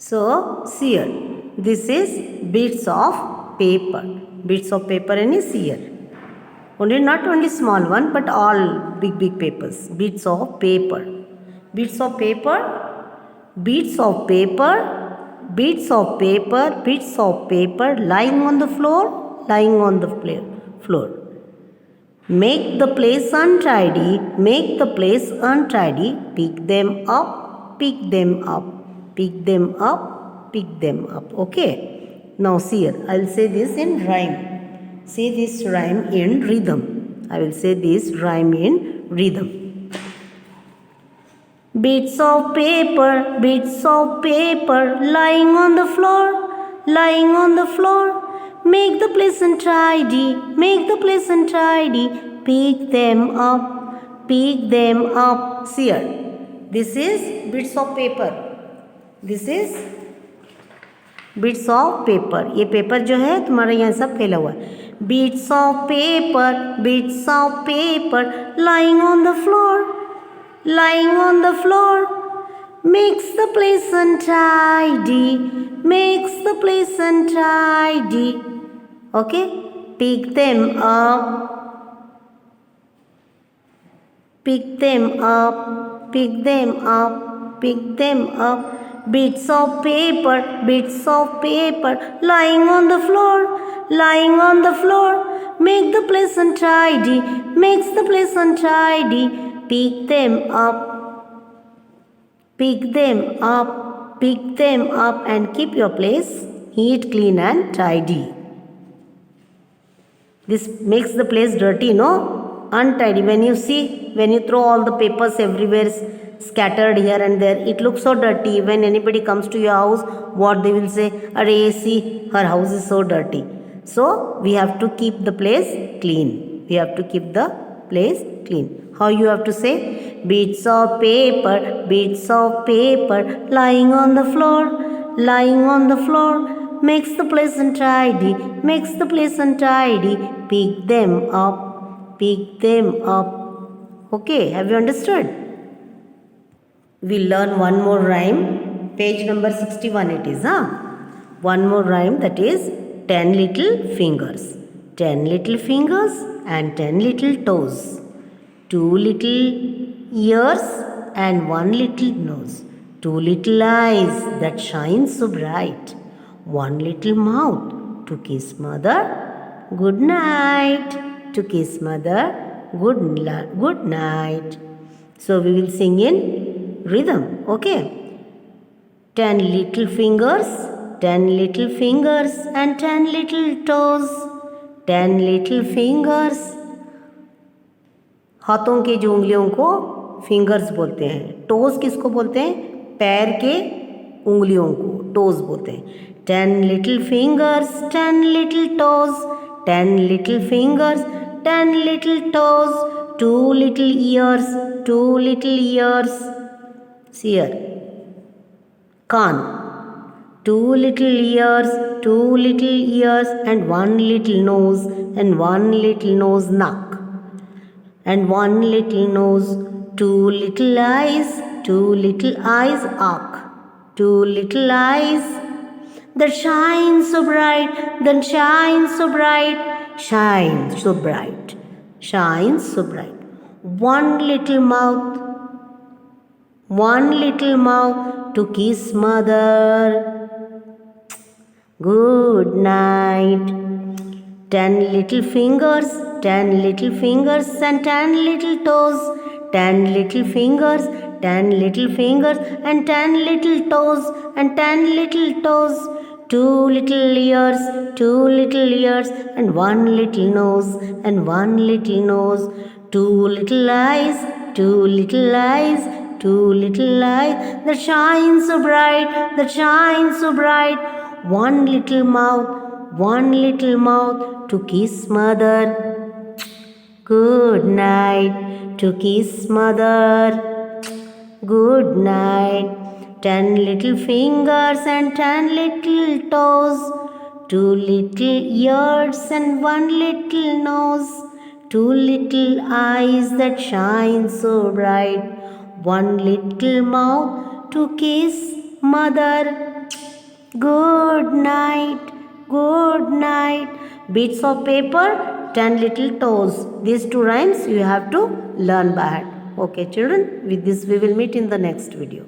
So see here, this is bits of paper. Bits of paper and is here. Only not only small one, but all big papers. Bits of paper. Bits of paper. Bits of paper. Bits of paper. Bits of paper lying on the floor. Lying on the floor. Make the place untidy. Make the place untidy. Pick them up. Pick them up. Pick them up. Pick them up. Okay. Now see here. I will say this in rhyme. Say this rhyme in rhythm. I will say this rhyme in rhythm. Bits of paper, lying on the floor, lying on the floor. Make the place untidy, make the place untidy. Pick them up, pick them up. See here. This is bits of paper. This is bits of paper. ये paper जो है तुम्हारे यहाँ सब फैला हुआ है. Bits of paper, lying on the floor, lying on the floor. Makes the place untidy, makes the place untidy. Okay, pick them up, pick them up, pick them up, pick them up. Bits of paper, lying on the floor, lying on the floor. Make the place untidy, makes the place untidy. Pick them up, pick them up, pick them up, and keep your place neat, clean and tidy. This makes the place dirty, no? Untidy. When you see, when you throw all the papers everywhere scattered here and there, it looks so dirty. When anybody comes to your house, what they will say? Arey, see, her house is so dirty. So we have to keep the place clean. We have to keep the place clean. How you have to say? Bits of paper, lying on the floor, lying on the floor. Makes the place untidy, makes the place untidy. Pick them up, pick them up. Okay, have you understood? We'll learn one more rhyme. Page number 61 it is, huh? One more rhyme, that is 10 little fingers. 10 little fingers and 10 little toes. 2 little ears and 1 little nose. 2 little eyes that shine so bright. 1 little mouth to kiss mother good night. To kiss mother good night. So we will sing in rhythm. Okay. 10 little fingers, 10 little fingers and 10 little toes. 10 little fingers. हाथों की जो उंगलियों को fingers बोलते हैं. Toes किसको बोलते हैं? पैर के उंगलियों को टोज बोलते हैं. 10 little fingers, 10 little toes. 10 little fingers, 10 little toes. 2 little ears, 2 little ears. See here. Kan. 2 little ears, 2 little ears and 1 little nose and 1 little nose knock. And 1 little nose, 2 little eyes, 2 little eyes arc. 2 little eyes that shine so bright, that shine so bright, shine so bright, shine so bright. 1 little mouth, 1 little mouth to kiss mother good night. 10 little fingers, 10 little fingers and 10 little toes. 10 little fingers, 10 little fingers and 10 little toes and 10 little toes. 2 little ears, 2 little ears and 1 little nose and 1 little nose. 2 little eyes, 2 little eyes, 2 little eyes that shine so bright, that shine so bright. 1 little mouth, 1 little mouth to kiss mother good night. To kiss mother good night. 10 little fingers and 10 little toes. 2 little ears and 1 little nose. 2 little eyes that shine so bright. 1 little mouth to kiss mother Good night. Good night. Bits of paper, 10 little toes. These two rhymes you have to learn by heart. Okay, children, with this we will meet in the next video.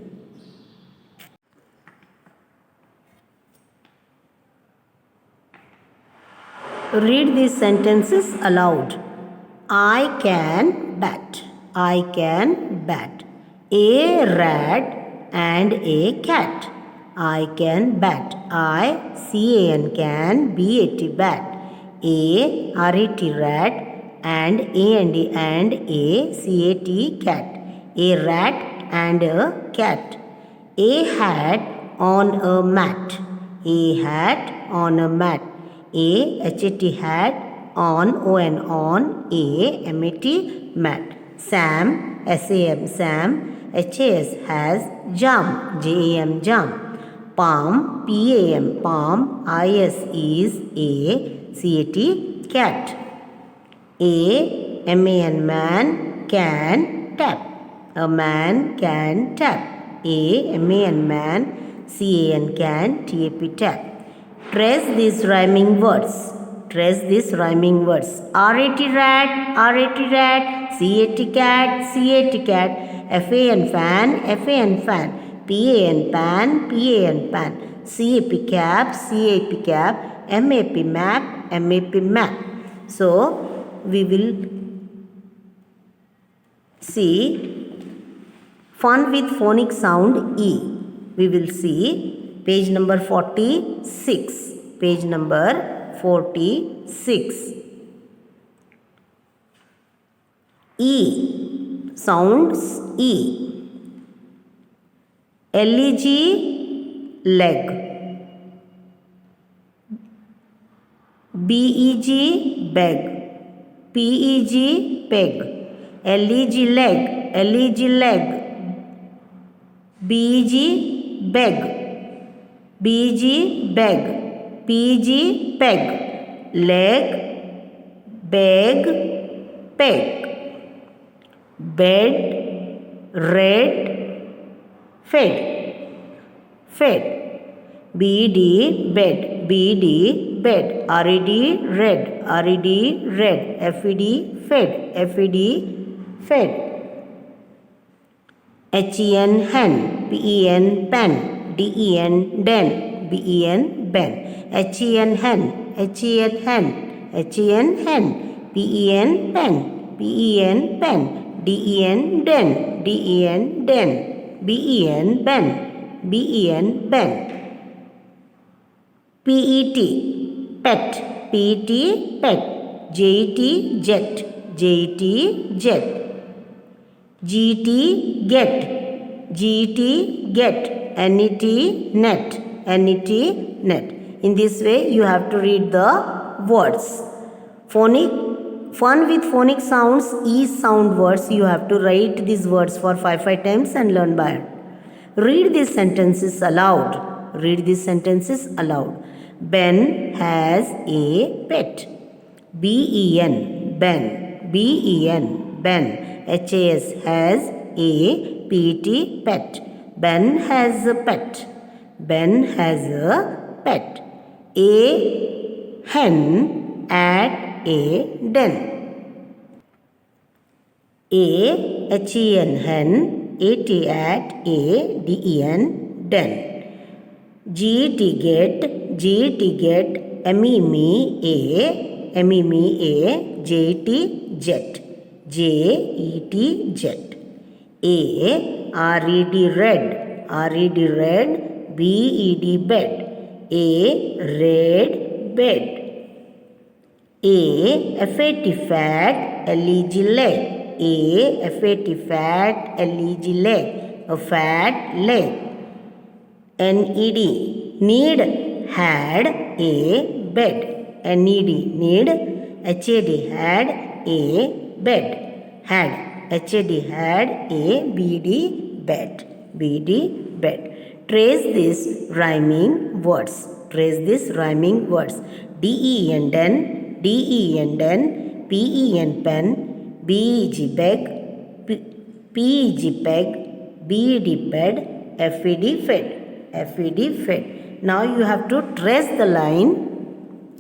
Read these sentences aloud. I can bat. I can bat. A rat and a cat. I can bat. I-C-A-N B-A-T bat. A R-A-T rat and A-C-A-T cat. A rat and a cat. A hat on a mat. A hat on a mat. A H-A-T hat on O-N on A M-A-T mat. Sam S-A-M Sam H-A-S has jam J-A-M jam. Palm P-A-M palm I-S is A C-A-T cat. A M-A-N man can tap. A man can tap. A M-A-N man C-A-N T-A-P tap. Trace these rhyming words. Trace these rhyming words. R-A-T rat, R-A-T rat, C-A-T cat, C-A-T cat, F-A-N fan, F-A-N fan, P-A-N pan, P-A-N pan, C-A-P cap, C-A-P cap, M-A-P map, M-A-P map. So, we will see fun with phonic sound E. We will see page number 46. Page number 46. E. Sounds E. L-E-G, leg. B-E-G, beg. P-E-G, peg. L-E-G, leg. L-E-G, leg. B-E-G, beg. B-G, beg. P-G, peg. Leg, beg, peg. Bed, red, fed. Fed. B-D, bed. B-D, bed. R-E-D, red. R-E-D, red. F-E-D, fed. F-E-D, fed. H-E-N, hen. P-E-N, pen. D-E-N, den. B-E-N, ben. H-E-N, hen. H-E-N, hen. H-E-N, hen. P-E-N, pen. P-E-N, pen. D-E-N, den. D-E-N, den. B-E-N, ben. B-E-N, ben. P-E-T, pet. P-E-T, pet. J-E-T, jet. J-E-T, jet. G-T, get. G-T, get. N-E-T, net. N-E-T, net. In this way, you have to read the words. Fun with phonic sounds, E sound words. You have to write these words for 5 times and learn by heart. Read these sentences aloud. Read these sentences aloud. Ben has a pet. B-E-N, Ben. B-E-N, Ben. H-A-S has a P-T, pet. Ben has a pet. Ben has a pet. A hen at a den. A H-E-N hen, A-T at a D-E-N den. G-T get, G-T get, M-E-M-E a, M-E-M-E a, J-T jet. J-E-T jet. A R-E-D red, R-E-D red, B-E-D bed. A red bed. A F-A-T fat, L-E-G leg. A F-A-T fat, L-E-G leg. A fat leg. N-E-D need had a bed. N-E-D need. H-A-D had a bed. Had. H-A-D had a B-D bed. B-D bed. Trace these rhyming words. Trace these rhyming words. D-E-N den, D-E-N den, P-E-N pen, B-E-G beg, P-E-G peg, B-E-D bed, F-E-D fed. F-E-D fed. Now you have to trace the line.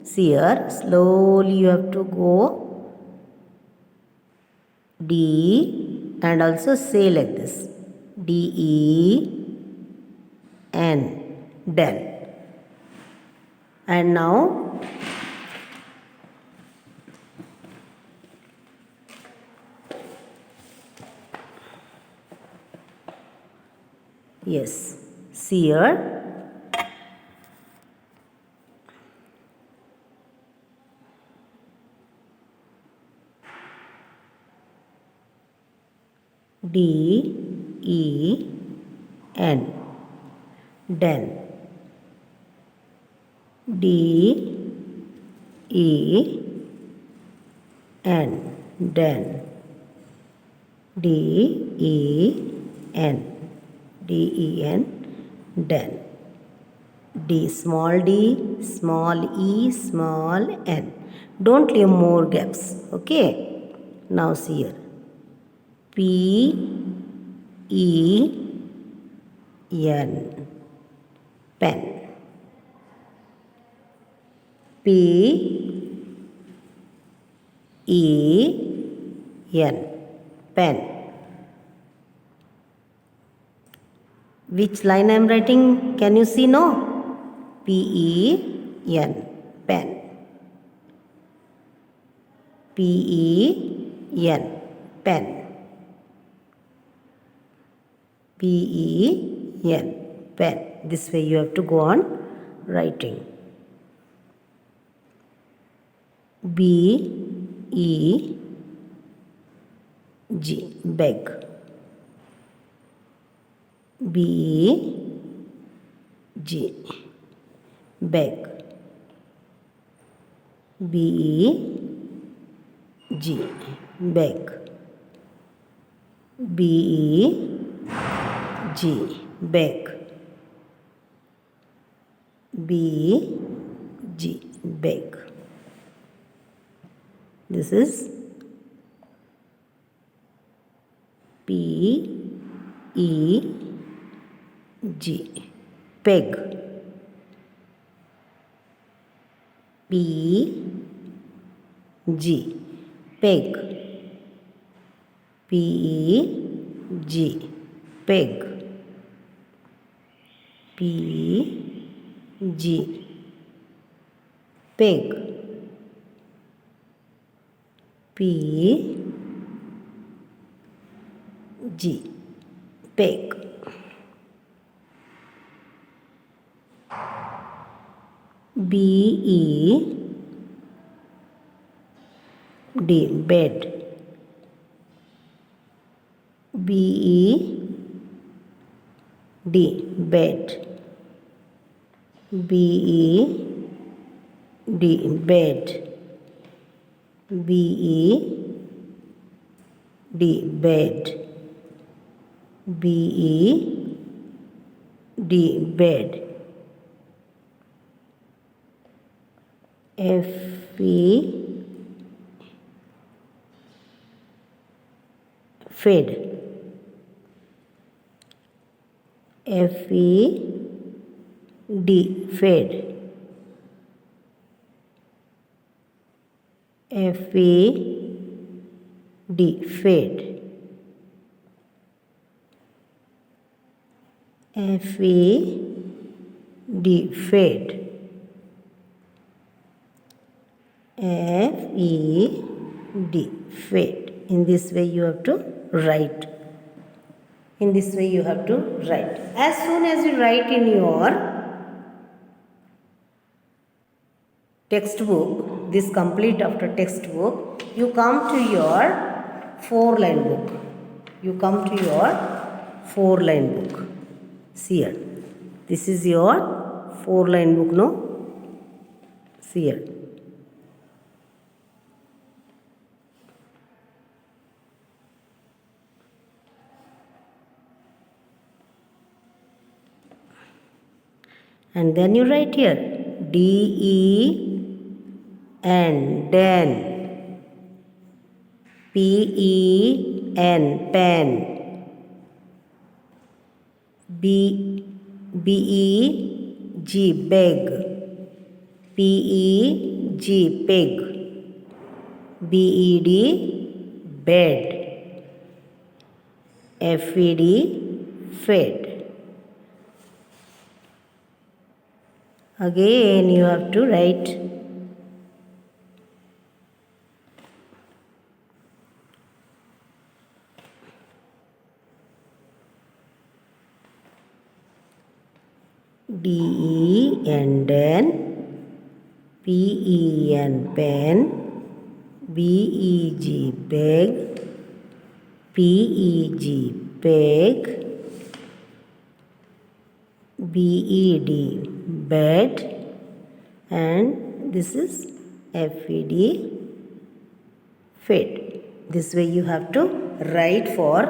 See here, slowly you have to go D and also say like this, D-E-N, den. And now yes, see here, D-E-N, den. D-E-N, den. D-E-N, D-E-N, den. D, small d, small e, small n. Don't leave more gaps. Okay. Now see here. P E N, pen. P E N, pen. Which line I am writing? Can you see? No? P E N, pen. P E N, pen. P E N, pen. This way you have to go on writing. B E G, beg. B E G, beg. B E G, beg. B E G, beg. B G, beg. This is P E G, peg. P G, peg. P G, peg. P G, peg. P G, peg. B E D, bed. B E D, bed. B E D, bed. B E D, bed. B E D, bed. F E, fed. F E D, fed. F E D, fed. F E D, fed. F E D, fed. In this way you have to write. In this way you have to write. As soon as you write in your textbook, this complete after textbook, you come to your 4-line book. You come to your 4-line book. See here. This is your 4-line book, no? See here. And then you write here D-E-N, den. P-E-N, pen. B-E-G, G, beg. P-E-G, peg. B-E-D, bed. F-E-D, fed. Again you have to write D-E-N-D-E-N, P-E-N, pen, B-E-G, beg, P-E-G, peg, B-E-D, bed, and this is F-E-D, fed. This way you have to write for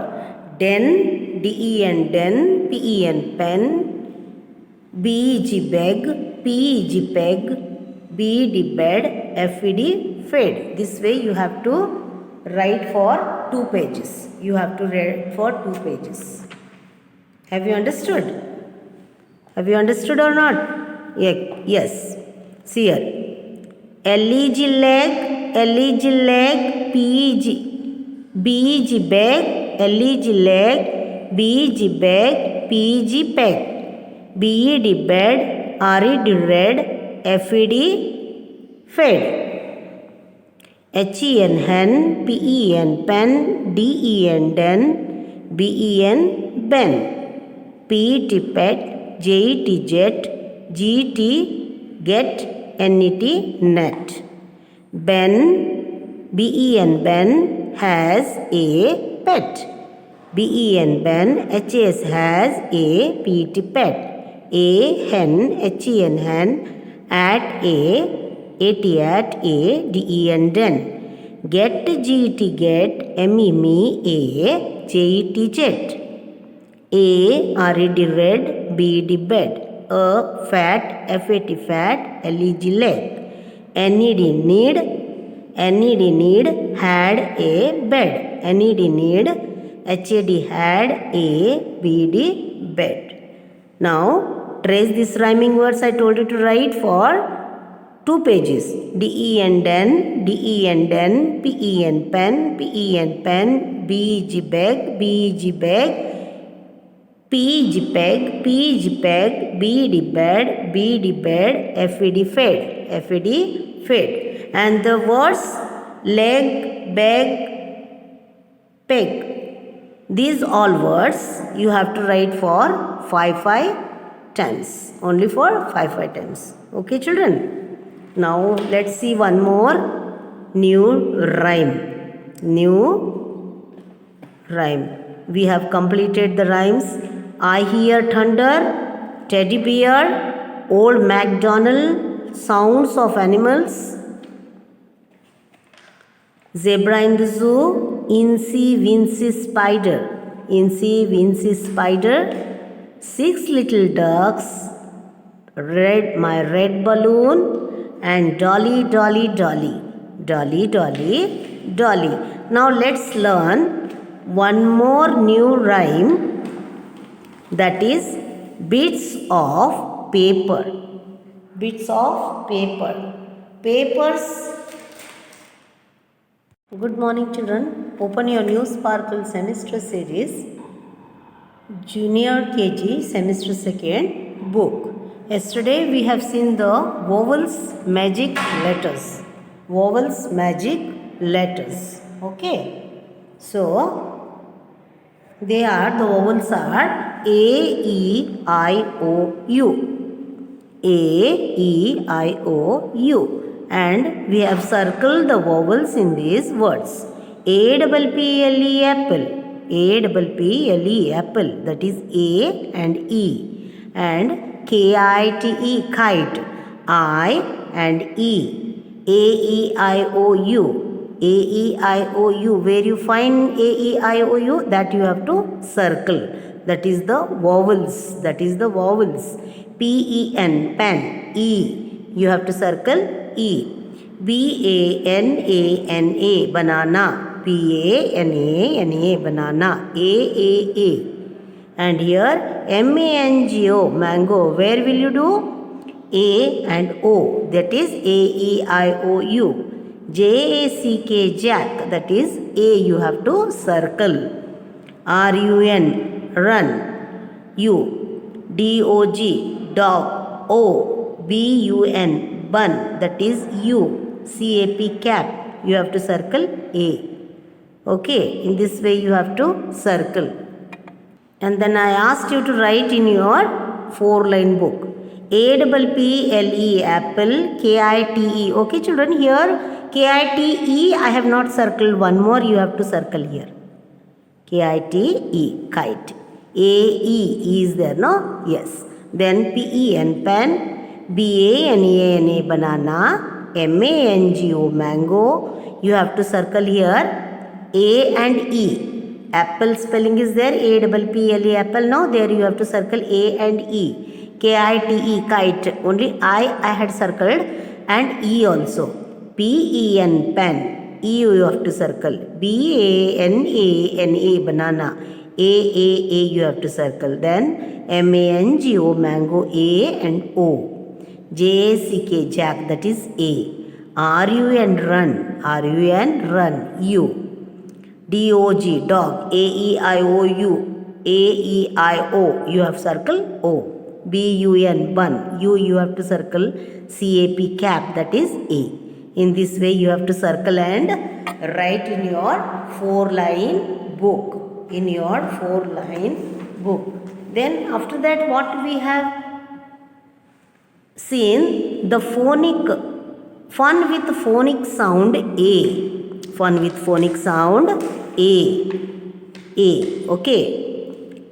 den, D-E-N, den, P-E-N, pen, B-E-G, beg, P-E-G, peg, B-E-D, bed, F-E-D, fed. This way you have to write for 2 pages. You have to write for 2 pages. Have you understood? Have you understood or not? Yes. See here. L-E-G, leg, L-E-G, leg, P-E-G, B-E-G, beg, L-E-G, leg, B-E-G, beg, P-E-G, peg, B-E-D, bed, R-E-D, red, F-E-D, fed. H-E-N, hen, P-E-N, pen, D-E-N, den, B-E-N, ben, P-E-T, pet, J-E-T, jet, G-E-T, get, N-E-T, net. Ben, B-E-N, Ben, has a pet. B-E-N, Ben, H-A-S, has a P-E-T, pet. A, hen, H-E-N, hen, at a, A-T, at a, D-E-N, den. Get, G-E-T, get, M-E-Me, a, J-E-T, jet. A, R-E-D, red, B-E-D, bed. A, fat, F-A-T, fat, L-E-G, leg. N-E-D, need, N-E-D, need, had a bed. N-E-D, need, H-A-D, had a, B-E-D, bed. Now, trace these rhyming words I told you to write for 2 pages. D-E-N, den, D-E-N, den, P-E-N, pen, P-E-N, pen, B-E-G, beg, B-E-G, beg, P-E-G, peg, P-E-G, peg, B-E-D, bed, B-E-D, bed, F-E-D, fed, F-E-D, fed. And the words leg, beg, peg, these all words you have to write for 5 times. Only for 5 times. Okay, children? Now, let's see one more new rhyme. New rhyme. We have completed the rhymes. I hear thunder, teddy bear, old MacDonald, sounds of animals, zebra in the zoo, Incy Wincy spider, Incy Wincy spider, 6 little ducks, my red balloon, and Dolly, Dolly, Dolly, Dolly, Dolly, Dolly. Now let's learn one more new rhyme, that is bits of paper. Bits of paper. Papers. Good morning, children. Open your new Sparkle semester series, Junior KG semester 2nd book. Yesterday we have seen the vowels magic letters. Vowels magic letters. Okay. So the vowels are A, E, I, O, U. A, E, I, O, U. And we have circled the vowels in these words. A-P-P-L-E, apple. A-P-P-L-E, apple. That is A and E. And K-I-T-E, kite. I and E. A-E-I-O-U. A-E-I-O-U. Where you find A-E-I-O-U, that you have to circle. That is the vowels. That is the vowels. P-E-N, pen. E. You have to circle E. B-A-N-A-N-A, banana. B-A-N-A-N-A, banana. A-A-A. And here M-A-N-G-O, mango. Where will you do? A and O, that is A, E, I, O, U. J-A-C-K, Jack, that is A, you have to circle. R-U-N, run, U. D-O-G, dog, O. B-U-N, bun, that is U. C-A-P, cap, you have to circle A. Okay, in this way you have to circle. And then I asked you to write in your 4-line book. A-P-P-L-E, apple, K-I-T-E. Okay children, here K-I-T-E, I have not circled one more, you have to circle here. K-I-T-E, kite. A-E, is there, no? Yes. Then P-E-N, pen. B-A-N-A-N-A, banana. M-A-N-G-O, mango. You have to circle here A and E. Apple spelling is there, A-P-P-L-E, apple. No, there you have to circle A and E. K-I-T-E, kite. Only I had circled and E also. P-E-N, pen. E you have to circle. B-A-N-A-N-A, banana. A-A-A you have to circle. Then M-A-N-G-O, mango, A and O. J-A-C-K, jack, that is A. R-U-N, run. R-U-N, run, U. D-O-G, dog, A-E-I-O-U, A-E-I-O, you have circle O. B-U-N, bun, U you have to circle, C-A-P, cap, that is A. In this way you have to circle and write in your 4-line book. In your 4-line book. Then after that what we have seen, the phonic, fun with phonic sound A. Fun with phonic sound A. A. Okay.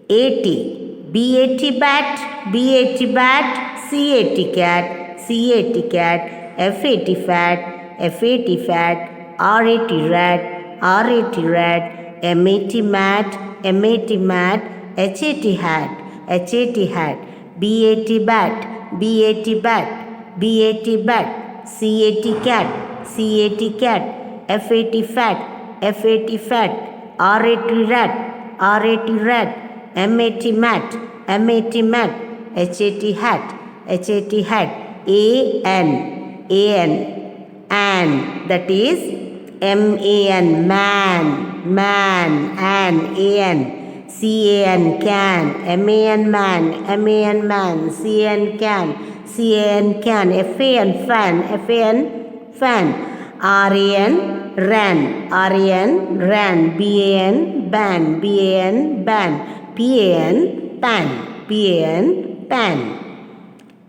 A-T. B-A-T, bat. B-A-T, bat. C-A-T, cat. C-A-T, cat. F-A-T, fat. F-A-T, fat. R-A-T, rat. R-A-T, rat. M-A-T, mat. M-A-T, mat. H-A-T, hat. H-A-T, hat. B-A-T, bat. B-A-T, bat. B-A-T, bat. C-A-T, cat. C-A-T, cat. F-A-T, fat. F-A-T, fat. R-A-T, rat. R-A-T, rat. M-A-T, mat. M-A-T, mat. H-A-T, hat. H-A-T, hat. A-N. A-N. An. That is M-A-N. Man. Man. An. A-N. C-A-N. Can. M-A-N. Man. M-A-N. Man. C-A-N. Can. C-A-N. Can. F-A-N. Fan. F-A-N. Fan. R-A-N, ran. R-A-N, ran. B-A-N, ban. B-A-N, ban. P-A-N, pan. P-A-n, pan.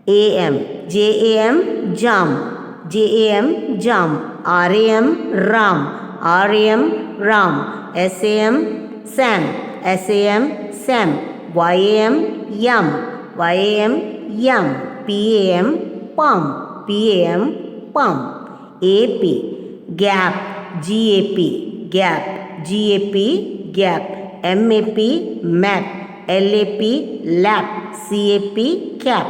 A-M, J-A-M, jump. J-A-M, jump. R-A-M, ram. R-A-M, ram. S-A-M, sam. S-A-M, sam. Y-A-M, yum. Y-A-M, yum. P-A-M, pump. P-A-M, pump. A-P, gap, G-A-P, gap, G-A-P, gap, M-A-P, map, L-A-P, lap, C-A-P, cap,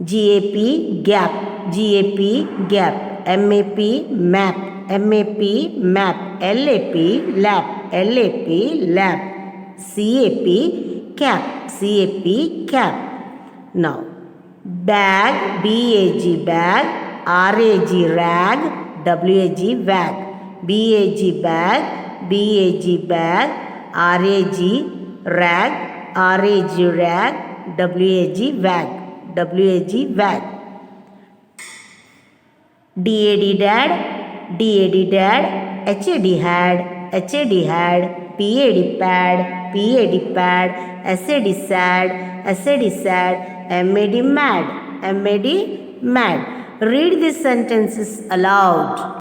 G-A-P, gap, G-A-P, gap, M-A-P, map, M-A-P, map, L-A-P, lap, L-A-P, lap, C-A-P, cap, C-A-p, cap. Now, bag, B-A-G, bag, R-A-G, rag, W-A-G, wag. B-A-G, bag, B-A-G, bag, R-A-G, rag, R-A-G, rag, W-A-G, wag. W-A-G, wag. D-A-D, dad, D-A-D, dad, H-A-D, had, H-A-D, had, P-A-D, pad, P-A-D, pad, S-A-D, sad, S-A-D, sad, M-A-D, mad, M-A-D, mad. Read these sentences aloud.